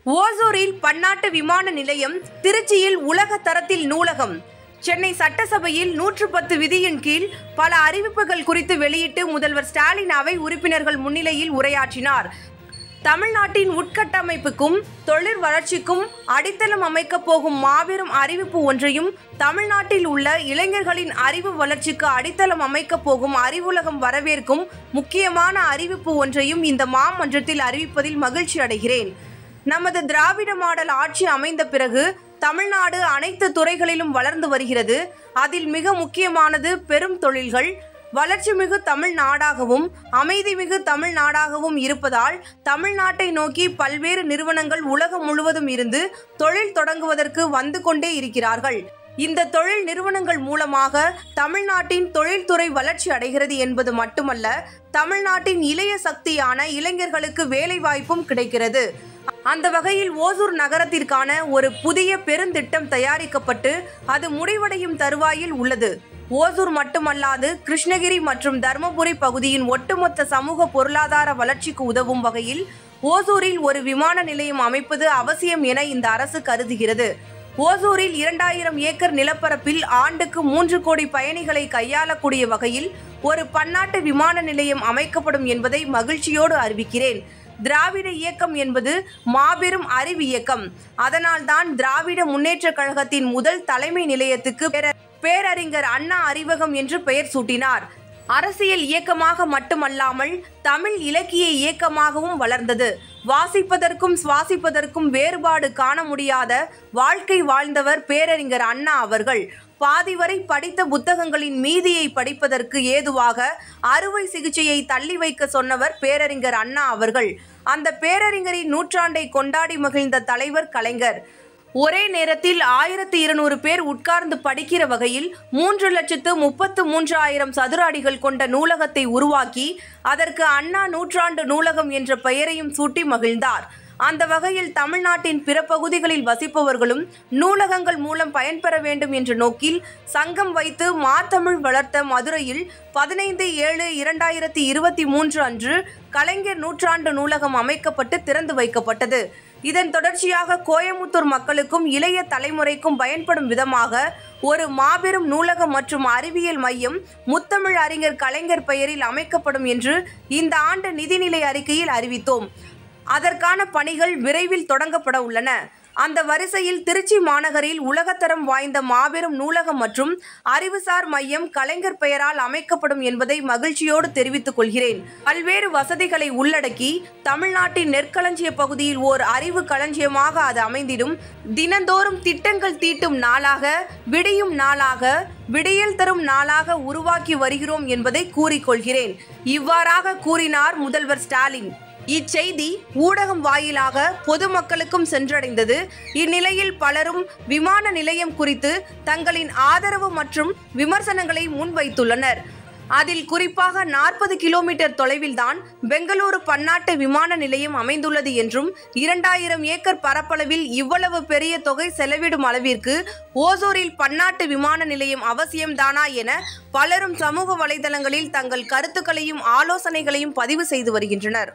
ஓசூரில் பன்னாட்டு விமான நிலையம், திருச்சியில் உலக தரத்தில் நூலகம். சென்னை சட்டசபையில் 110 விதியின் கீழ் பல அறிவிப்புகள் குறித்து வெளியிட்டு முதல்வர் ஸ்டாலின் அவை உறுப்பினர்கள் முன்னிலையில் உரையாற்றினார். தமிழ்நாட்டின் உட்கட்டமைப்புக்கும் தொழில் வளர்ச்சிக்கும் அடித்தளம் அமைக்கப் போகும் மாபெரும் அறிவிப்பு ஒன்றையும், தமிழ்நாட்டில் உள்ள இளைஞர்களின் அறிவு வளர்ச்சிக்கு அடித்தளம் அமைக்கப் போகும் அறிவுலகம் வரவேற்கும் முக்கியமான அறிவிப்பு ஒன்றையும் இந்த மாமன்றத்தில் அறிவிப்பதில் மகிழ்ச்சி அடைகிறேன். நமது திராவிட மாடல் ஆட்சி அமைந்த பிறகு தமிழ்நாடு அனைத்து துறைகளிலும் வளர்ந்து வருகிறது. அதில் மிக முக்கியமானது பெரும் தொழில்கள். வளர்ச்சிமிகு தமிழ்நாடாகவும் அமைதிமிகு தமிழ்நாடாகவும் இருப்பதால் தமிழ்நாட்டை நோக்கி பல்வேறு நிறுவனங்கள் உலகம் முழுவதும் இருந்து தொழில் தொடங்குவதற்கு வந்து கொண்டே இருக்கிறார்கள். இந்த தொழில் நிறுவனங்கள் மூலமாக தமிழ்நாட்டின் தொழில்துறை வளர்ச்சி அடைகிறது என்பது மட்டுமல்ல, தமிழ்நாட்டின் இளைய சக்தியான இளைஞர்களுக்கு வேலைவாய்ப்பும் கிடைக்கிறது. அந்த வகையில் ஓசூர் நகரத்திற்கான ஒரு புதிய பெருந்திட்டம் தயாரிக்கப்பட்டு அது முடிவடையும் தருவாயில் உள்ளது. ஓசூர் மட்டுமல்லாது கிருஷ்ணகிரி மற்றும் தருமபுரி பகுதியின் ஒட்டுமொத்த சமூக பொருளாதார வளர்ச்சிக்கு உதவும் வகையில் ஓசூரில் ஒரு விமான நிலையம் அமைப்பது அவசியம் என இந்த அரசு கருதுகிறது. ஓசூரில் 2000 ஏக்கர் நிலப்பரப்பில் ஆண்டுக்கு 3 கோடி பயணிகளை கையாளக்கூடிய வகையில் ஒரு பன்னாட்டு விமான நிலையம் அமைக்கப்படும் என்பதை மகிழ்ச்சியோடு அறிவிக்கிறேன். திராவிட இயக்கம் என்பது மாபெரும் அறிவு இயக்கம். அதனால்தான் திராவிட முன்னேற்ற கழகத்தின் முதல் தலைமை நிலையத்துக்கு பேரறிஞர் அண்ணா அறிவகம் என்று பெயர் சூட்டினார். அரசியல் இயக்கமாக மட்டுமல்லாமல் தமிழ் இலக்கிய இயக்கமாகவும் வளர்ந்தது. வாசிப்பதற்கும் சுவாசிப்பதற்கும் வேறுபாடு காண முடியாத வாழ்க்கை வாழ்ந்தவர் பேரறிஞர் அண்ணா அவர்கள். பாதி வரை படித்த புத்தகங்களின் மீதியை படிப்பதற்கு ஏதுவாக அறுவை சிகிச்சையை தள்ளி வைக்க சொன்னவர் பேரறிஞர் அண்ணா அவர்கள். அந்த பேரறிஞரின் நூற்றாண்டை கொண்டாடி மகிழ்ந்த தலைவர் கலைஞர். ஒரே நேரத்தில் 1200 பேர் உட்கார்ந்து படிக்கிற வகையில் 3,33,000 சதுர அடிகள் கொண்ட நூலகத்தை உருவாக்கி அதற்கு அண்ணா நூற்றாண்டு நூலகம் என்ற பெயரையும் சூட்டி மகிழ்ந்தார். அந்த வகையில் தமிழ்நாட்டின் பிற பகுதிகளில் வசிப்பவர்களும் நூலகங்கள் மூலம் பயன்பெற வேண்டும் என்ற நோக்கில் சங்கம் வைத்து மாத்தமிழ் வளர்த்த மதுரையில் 15/7/2023 அன்று கலைஞர் நூற்றாண்டு நூலகம் அமைக்கப்பட்டு திறந்து வைக்கப்பட்டது. இதன் தொடர்ச்சியாக கோயமுத்தூர் மக்களுக்கும் இளைய தலைமுறைக்கும் பயன்படும் விதமாக ஒரு மாபெரும் நூலகம் மற்றும் அறிவியல் மையம் முத்தமிழ் அறிஞர் கலைஞர் பெயரில் அமைக்கப்படும் என்று இந்த ஆண்டு நிதிநிலை அறிக்கையில் அறிவித்தோம். அதற்கான பணிகள் விரைவில் தொடங்கப்பட உள்ளன. அந்த வரிசையில் திருச்சி மாநகரில் உலகத்தரம் வாய்ந்த மாபெரும் நூலகம் மற்றும் அறிவுசார் மையம் கலைஞர் பெயரால் அமைக்கப்படும் என்பதை மகிழ்ச்சியோடு தெரிவித்துக் கொள்கிறேன். பல்வேறு வசதிகளை உள்ளடக்கி தமிழ்நாட்டின் நெற்களஞ்சிய பகுதியில் ஓர் அறிவு களஞ்சியமாக அது அமைந்திடும். தினந்தோறும் திட்டங்கள் தீட்டும் நாளாக, விடியும் நாளாக, விடியல் தரும் நாளாக உருவாக்கி வருகிறோம் என்பதை கூறிக்கொள்கிறேன். இவ்வாறாக கூறினார் முதல்வர் ஸ்டாலின். இச்செய்தி ஊடகம் வாயிலாக பொதுமக்களுக்கும் சென்றடைந்தது. இந்நிலையில் பலரும் விமான நிலையம் குறித்து தங்களின் ஆதரவு மற்றும் விமர்சனங்களை முன்வைத்துள்ளனர். அதில் குறிப்பாக 40 கிலோமீட்டர் தொலைவில்தான் பெங்களூரு பன்னாட்டு விமான நிலையம் அமைந்துள்ளது என்றும் 2000 ஏக்கர் பரப்பளவில் இவ்வளவு பெரிய தொகை செலவிடும் அளவிற்கு ஓசூரில் பன்னாட்டு விமான நிலையம் அவசியம்தானா என பலரும் சமூக வலைதளங்களில் தங்கள் கருத்துக்களையும் ஆலோசனைகளையும் பதிவு செய்து வருகின்றனர்.